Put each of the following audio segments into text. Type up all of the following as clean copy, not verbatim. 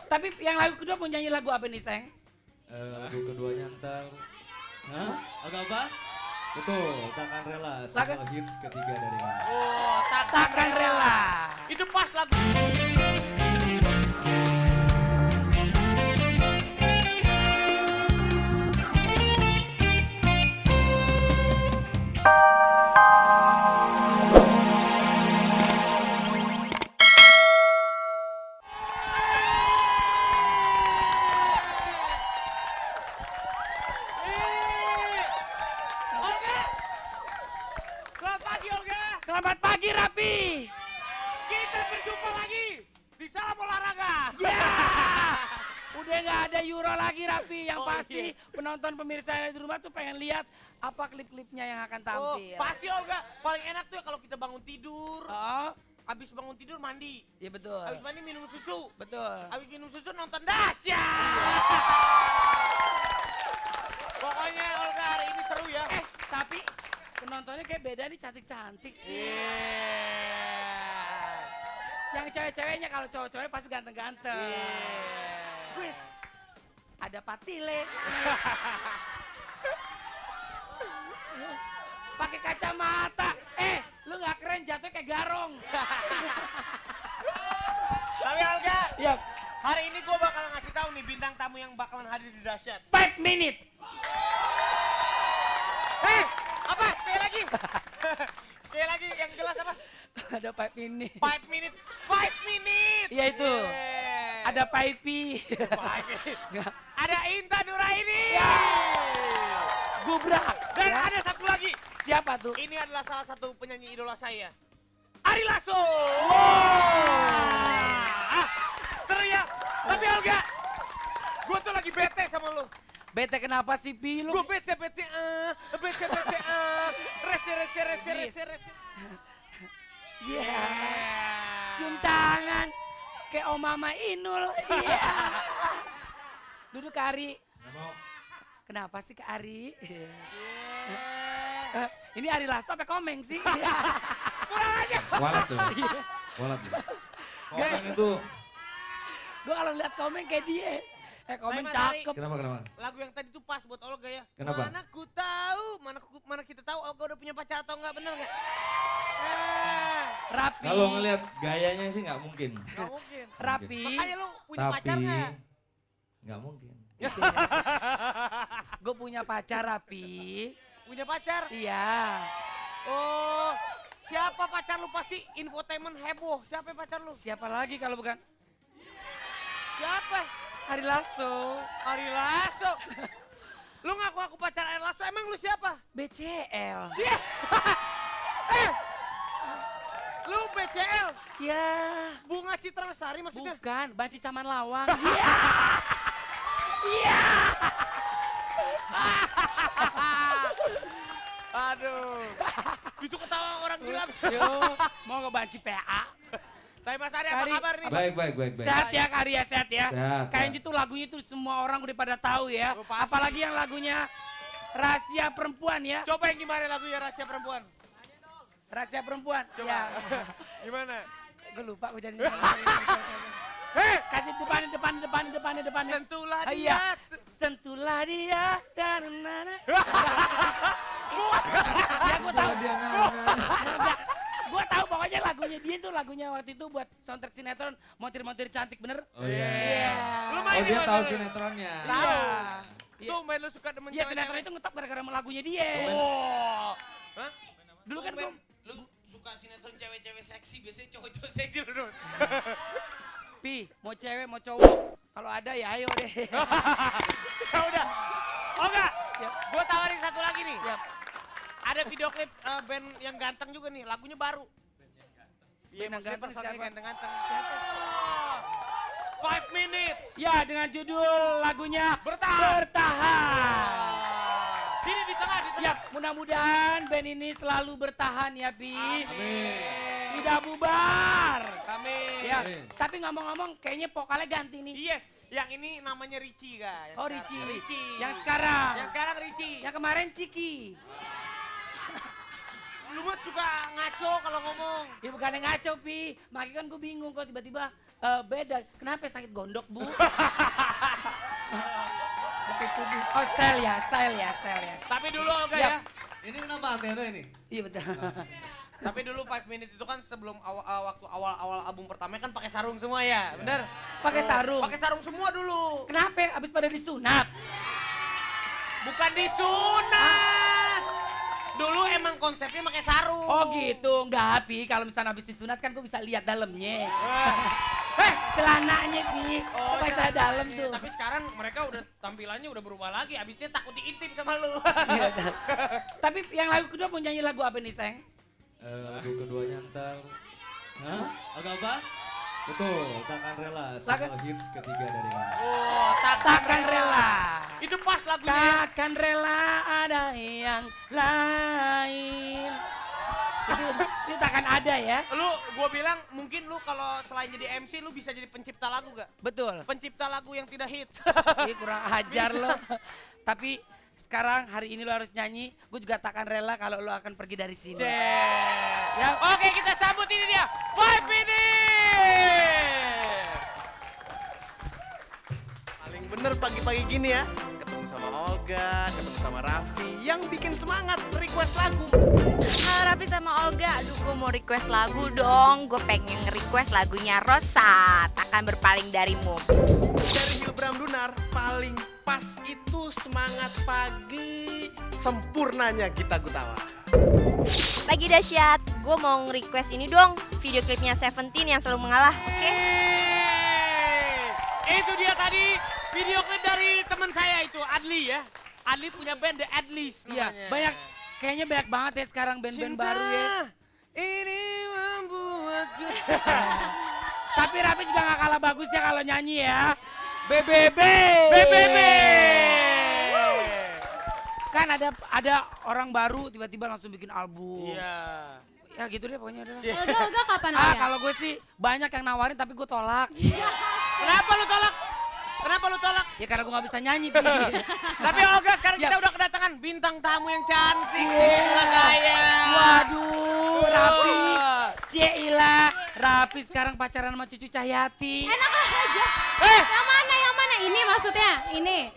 Tapi yang lagu kedua mau nyanyi lagu apa nih, Seng? Lagu keduanya ntar. Hah? Lagu apa? Betul, Takkan Rela, single hits ketiga dari kami. Oh, Takkan rela. Itu pas lagu. Olga! Selamat pagi, Olga! Selamat pagi, Rapi. Kita berjumpa lagi di Salam Olahraga. Ya. Udah nggak ada Euro lagi, Rapi. Yang Oh, pasti iya. penonton pemirsa yang di rumah tuh pengen lihat apa klip-klipnya yang akan Oh, tampil. pasti Olga. Paling enak tuh ya kalau kita bangun tidur. Oh, Habis bangun tidur mandi. iya betul. Habis mandi minum susu. Betul. Habis minum susu nonton dahsyat. Pokoknya Olga hari ini seru ya. Tapi penontonnya kayak beda nih, cantik-cantik sih. Yang cewek-ceweknya, kalau cowok-cowoknya pasti ganteng-ganteng. Wis, ada Patile. Pakai kacamata. Lu nggak keren, jatuh kayak garong. Tapi Olga, Ya, hari ini gue bakal ngasih tahu nih bintang tamu yang bakalan hadir di dahsyat. 5 minute. Apa? Sekali lagi. Sekali lagi yang jelas apa? Ada 5 minute. 5 minute. 5 minute. Iya itu. Yeah. Ada Paipi. 5 minute. Ada Intan Nuraini. Ya. Gubrak. Dan Ya. ada satu lagi. Siapa tuh? Ini adalah salah satu penyanyi idola saya. Ari Lasso. Seru ya. Tapi Olga, gue tuh lagi bete sama lu. Bete kenapa sih, Pi? Lu Gue bete, rese. Iya. Cium tangan kayak Om Mama Inul. Iya. Duduk Kak Ari. Kenapa sih Kak Ari? Ini Ari Lasso apa Komeng sih? Kurang aja. Walat tuh. Walat tuh. Komeng itu. Gue kalau lihat Komeng kayak dia. Komeng Baik, Mas Ari. cakep. Kenapa? Lagu yang tadi tuh pas buat Olga ya. Kenapa? Mana ku tahu, mana kita tahu Olga udah punya pacar atau enggak, bener nggak? Rapi. Kalau ngelihat gayanya sih nggak mungkin. Nggak mungkin. Rapi. Makanya lu punya Tapi pacar nggak? nggak mungkin. Gue punya pacar Rapi. Punya pacar? Iya. Oh, siapa pacar lu? Pasti infotainment heboh. Siapa pacar lu? Siapa lagi kalau bukan Siapa? Ari Lasso? Ari Lasso. Lu ngaku aku pacar Ari Lasso, emang lu siapa? BCL. Lu BCL? Ya. Bunga Citra Lestari maksudnya? Bukan, Banci Caman Lawang. Iya. Iya. Aduh. Itu ketawa orang gila. Yo, mau ke Banci PA. Tapi Mas Ari apa Ari. kabar nih? Baik. Sehat ya Kak Arya, sehat ya. Sehat, Kayaknya sehat. itu lagunya itu semua orang udah pada tahu ya. Oh, pasti. Apalagi yang lagunya Rahasia Perempuan ya. Coba yang gimana lagunya Rahasia Perempuan? Rahasia Perempuan. Coba. Ya. Gimana? Gue lupa gue jadi. Kasih depannya. Sentuhlah Ah, dia. iya. Sentuhlah dia dan nana. Ya gue tahu. Gue tahu pokoknya lagunya dia tuh lagunya waktu itu buat soundtrack sinetron Montir-montir cantik bener. Oh iya. Iya. Lu Oh main di dia mana tahu lu? sinetronnya. Iya. Tuh main lu suka demen Iya sinetron cewek-cewek. itu ngetop gara-gara lagunya dia. Oh. Hah? Dulu kan Tumben. gue Lu suka sinetron cewek-cewek seksi, biasanya cowok-cowok seksi lu. Pi, mau cewek mau cowok. Kalau ada ya ayo deh. Ya udah. Oh enggak? Ya. Gua tawarin satu lagi nih. Ya. Ada video klip band yang ganteng juga nih, lagunya baru. Iya, Band yang maksudnya ganteng personilnya siapa? ganteng-ganteng. Siapa? 5 minutes. Ya dengan judul lagunya Bertahan. Bertahan. Sini di tengah, di tengah. Ya mudah-mudahan band ini selalu bertahan ya Pi. Amin. Tidak bubar. Amin. Ya, Amin. tapi ngomong-ngomong kayaknya vokalnya ganti nih. Yes, yang ini namanya Richie, guys. Oh Ricci. Richie. Yang sekarang. Yang sekarang Richie. Yang kemarin Ciki. Lu mah suka ngaco kalau ngomong. Ya bukan yang ngaco, Pi. Makanya kan gue bingung kok tiba-tiba beda. Kenapa sakit gondok, Bu? Oh, style ya. Tapi dulu Olga Yap. ya. Ini kenapa antena ini? Iya betul. Tapi dulu 5 Minutes itu kan sebelum waktu awal album pertama kan pakai sarung semua ya, bener? Pakai sarung. Pakai sarung semua dulu. Kenapa? Abis pada disunat. Bukan disunat. Dulu emang konsepnya pakai sarung. Oh gitu, enggak Pi. Kalau misalnya habis disunat kan gue bisa lihat dalamnya. Celananya Pi. Oh, Apa saya dalam celananya. tuh. Tapi sekarang mereka udah tampilannya udah berubah lagi. Abisnya takut diintip sama lu. Iya, dah. Tapi yang lagu kedua mau nyanyi lagu apa nih, Seng? Lagu keduanya ntar. Hah? Lagu apa? Betul, takkan rela. Single hits ketiga dari kami. Oh, Takkan rela. Itu pas lagunya. Takkan rela ada yang lain. Itu takkan ada ya. Gua bilang mungkin lu kalau selain jadi MC lu bisa jadi pencipta lagu gak? Betul. Pencipta lagu yang tidak hits. Ih, kurang ajar lo. Tapi sekarang hari ini lo harus nyanyi. Gue juga takkan rela kalau lo akan pergi dari sini. Ya, oke kita sambut ini dia. 5 Minutes. Paling bener pagi-pagi gini ya, ketemu sama Olga, ketemu sama Raffi, yang bikin semangat request lagu. Halo Raffi sama Olga, aduh gue mau request lagu dong. Gue pengen nge-request lagunya Rosa, Takkan Berpaling Darimu. Dari Hilbram Dunar, paling pas itu semangat pagi, sempurnanya Gita Gutawa. Lagi dahsyat, gue mau nge-request ini dong, video klipnya Seventeen yang selalu mengalah, oke? Itu dia tadi video klip dari teman saya itu, Adli ya. Adli punya band The Adlis Iya, namanya. kayaknya banyak banget ya sekarang band-band baru ya. Ini membuatku. Tapi Raffi juga gak kalah bagus ya kalau nyanyi ya. BBB. Kan ada orang baru tiba-tiba langsung bikin album. Iya. Ya gitu deh pokoknya udah. Olga kapan ada? Kalau gue sih banyak yang nawarin tapi gue tolak. Kenapa lu tolak? Kenapa lu tolak? Ya karena gue gak bisa nyanyi. Pi. Tapi Olga sekarang Ya. kita udah kedatangan bintang tamu yang cantik di sebelah saya. Waduh, Raffi. Cieila, Raffi sekarang pacaran sama Cucu Cahyati. Enak aja. Yang mana? Ini maksudnya, ini.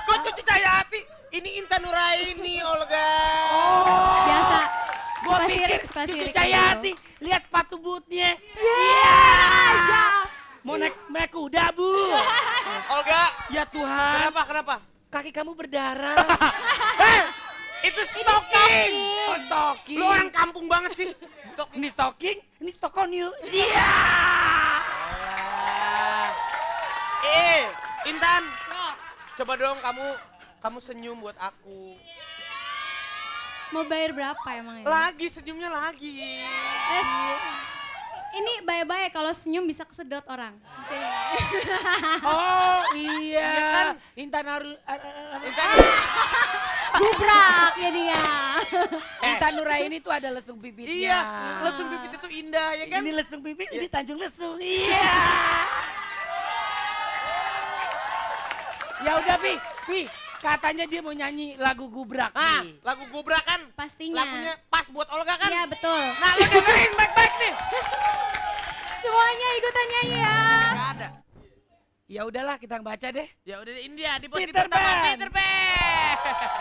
Kok Cucu Cahyati? Ini Intan Nuraini, Olga. Biasa. Gue Suka pikir sirik, suka Cucu sirik. Cahyati, lihat sepatu bootnya. Iya. Aja. Mau naik kuda, Bu. Olga, Ya Tuhan, kenapa? kaki kamu berdarah. Itu Ini stocking. stocking. Oh, stocking. Lu orang kampung banget sih. Ini stocking, ini stokonil. Iya. Intan. Coba dong kamu senyum buat aku. Mau bayar berapa emang ya? Lagi senyumnya lagi. Ini bye-bye kalau senyum bisa kesedot orang. Sini. Oh iya. Iya kan? Intan Gubrak jadinya. Intan Nuraini tuh ada lesung pipitnya. Iya, lesung bibit itu indah ya kan? Ini lesung pipit, ini Tanjung Lesung. Iya. Ya udah Pi, katanya dia mau nyanyi lagu Gubrak. Nah, Pi. lagu Gubrak kan Pastinya. lagunya pas buat Olga kan? Iya betul. Nah, lu dengerin baik-baik nih. Semuanya ikutan nyanyi ya. Gak ada. Ya udahlah kita baca deh. Ya udah India di posisi Peter pertama Pan. Peter Pan.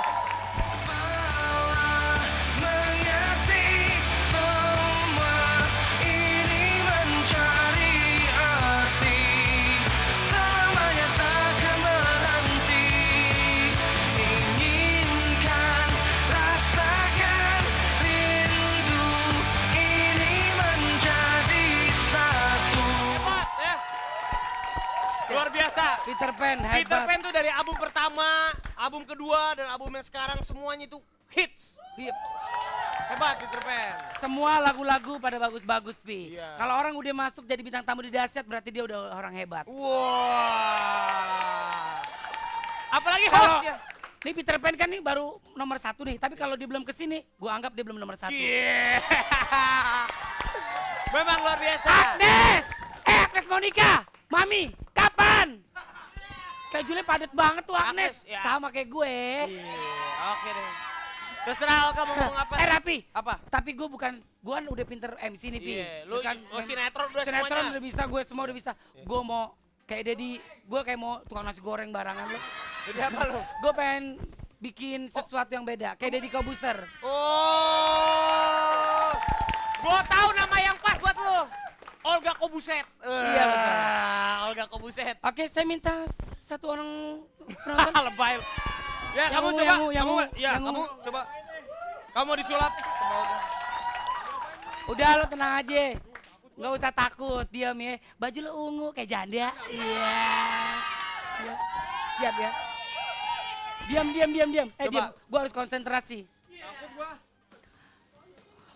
Hebat ya. Luar biasa. Peter Pan hebat. Peter Pan tuh dari album pertama, album kedua, dan album yang sekarang semuanya itu hits. Iya. Hebat Peter Pan. Semua lagu-lagu pada bagus-bagus Pi. Iya. Kalau orang udah masuk jadi bintang tamu di Dahsyat berarti dia udah orang hebat. Wah. Apalagi Kalau hostnya. nih Peter Pan kan nih baru nomor 1 nih, tapi kalau dia belum kesini, gua anggap dia belum nomor 1. Yeah. Memang luar biasa. Agnes Monica, Mami, kapan? Schedule-nya padat banget tuh Agnes, Agnes, ya. sama kayak gue. Iya, oke deh. Terserah Olga mau ngomong apa. Rapi. Apa? Tapi gue kan udah pinter MC nih, Pi. Iya, lu kan sinetron udah sinetron semuanya. udah bisa, gue semua udah bisa. Gue mau kayak Dedi, gue kayak mau tukang nasi goreng barangan lu. Jadi apa lu? Gue pengen bikin sesuatu yang beda, kayak Deddy Kobuser. Oh, gua tahu nama yang pas buat lu. Olga Kobuset. Iya, betul. Olga Kobuset. Oke, saya minta satu orang penonton. Lebay. Ya, Yang kamu ungu, coba. yang ungu, yang Kamu, ungu, ya, yang kamu ungu. coba. Kamu disulap. sama Olga. Udah lo tenang aja. Nggak usah takut, diam ya. Baju lo ungu kayak janda. Iya. Ya. Siap ya. Diam. Coba. Diam. Gua harus konsentrasi.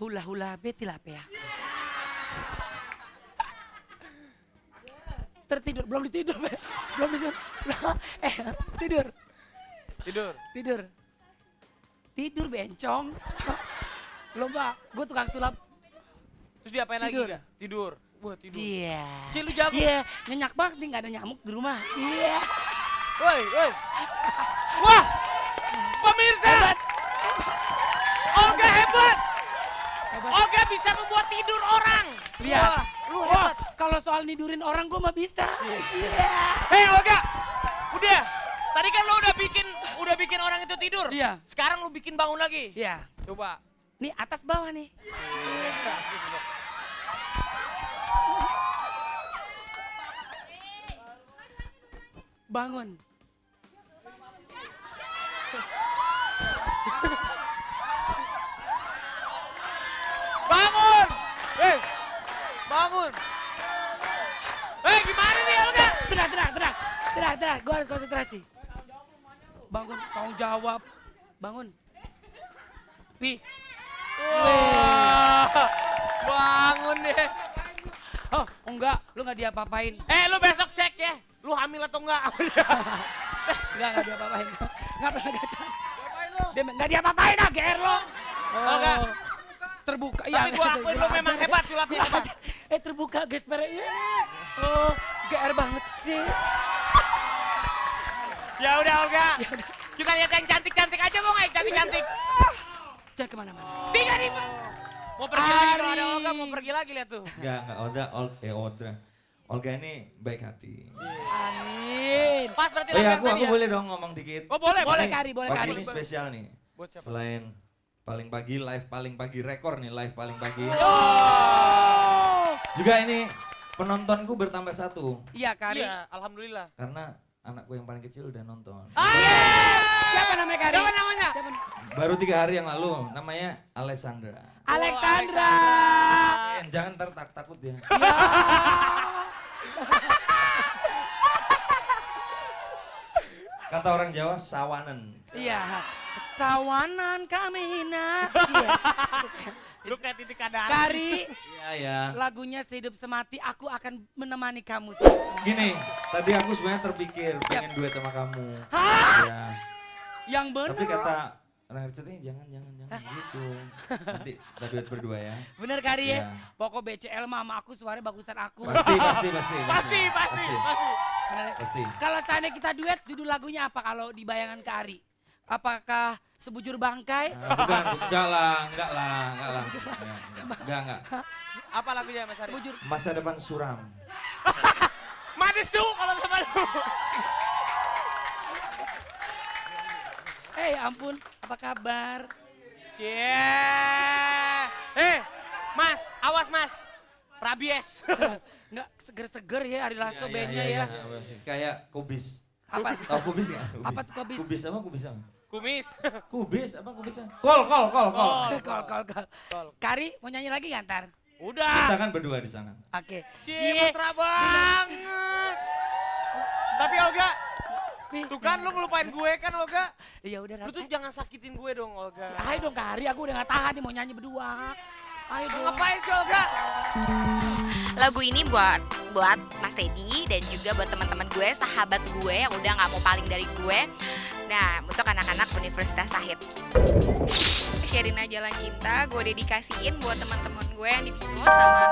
Hula betilape ya. Tertidur, belum ditidur, Be. Belum ditidur. Tidur. Tidur bencong. Lomba, gue tukang sulap. Terus diapain lagi? Tidur. Gak? Tidur. Wah, tidur. Iya. Cil, lu jago. Iya, nyenyak banget nih, nggak ada nyamuk di rumah. Iya. Woi. Wah, pemirsa. Hebat. Olga hebat. Olga bisa membuat tidur orang. Lihat. Wah, lu hebat. Kalau soal nidurin orang gue mah bisa. Iya. Hei Olga, udah. Tadi kan lo udah bikin orang itu tidur. Iya. Sekarang lo bikin bangun lagi. Iya. Coba. Nih atas bawah nih. Bangun. Bangun. Bangun. Gimana nih Olga? Tenang. Gue harus konsentrasi. Bangun, tanggung jawab. Bangun. Pi. Wah, bangun deh. Oh, enggak. Lu nggak diapa-apain. Lu besok cek ya. Lu hamil atau enggak? Nggak diapa-apain. Nggak pernah gatal. Dia nggak diapa-apain ah, GR lo. Olga. Terbuka. Tapi gua akuin lu memang hebat sulapnya. Terbuka gespernya. Oh, GR banget sih. Ya udah Olga. Kita lihat yang cantik-cantik aja mau nggak yang cantik-cantik? Jangan kemana-mana. Tiga nih. Mau pergi lagi kalau ada Ari. Olga mau pergi lagi lihat tuh. Enggak, Olga ini baik hati. Amin. Pas berarti Oh lagi ya, yang tadi aku ya. boleh dong ngomong dikit. Oh boleh. Boleh Nih, Kari, boleh pagi Kari. ini spesial nih. Buat siapa? Selain paling pagi rekor nih live paling pagi. Oh. Juga ini penontonku bertambah 1 Iya Kari. Iya, alhamdulillah. karena anakku yang paling kecil udah nonton. Siapa namanya Kari? Siapa namanya? Siapa? Baru 3 hari yang lalu, namanya Alessandra. Alexandra. Jangan ntar takut dia. Kata orang Jawa, sawanen. Iya. Sawanan kami nak. Lu kayak titik kadang. Kari, Iya ya. lagunya Sehidup Semati, aku akan menemani kamu. Gini, tadi aku sebenarnya terpikir pengen duet sama kamu. Hah? Ya. Yang bener. Tapi kata orang Hercetnya jangan gitu. Nanti kita duet berdua ya. Bener Kari ya? Iya. Pokok BCL mama aku suaranya bagusan aku. Pasti. Pasti. Bener ya? Pasti. Kalau seandainya kita duet, judul lagunya apa kalau di bayangan Kari? Apakah Sebujur Bangkai? Nah, bukan, enggak lah. Enggak. Apa lagunya Mas Ari? Sebujur. Masa depan suram. Madesu kalau sama lu. Ampun, apa kabar? Mas, awas Mas. Rabies. Nggak seger-seger ya Ari Lasso Iya, bandnya iya, ya. iya. Kayak kubis. Apa? Tahu kubis nggak? Apa tuh kubis? Kubis apa? Kumis. Kubis apa kubisnya? Kol. Kol. Kari mau nyanyi lagi nggak ntar? Udah. Kita kan berdua di sana. Oke. Mesra banget. Tapi Olga, tuh kan lu ngelupain gue kan Olga. Iya udah. Lu tuh jangan sakitin gue dong Olga. Ayo dong Kari, aku udah nggak tahan nih mau nyanyi berdua. Ayo dong. Ngapain sih Olga? Lagu ini buat Mas Teddy dan juga buat teman-teman gue, sahabat gue yang udah nggak mau paling dari gue. Nah, untuk anak-anak Universitas Sahid. Sherina Jalan Cinta gue dedikasiin buat teman-teman gue yang di Binus sama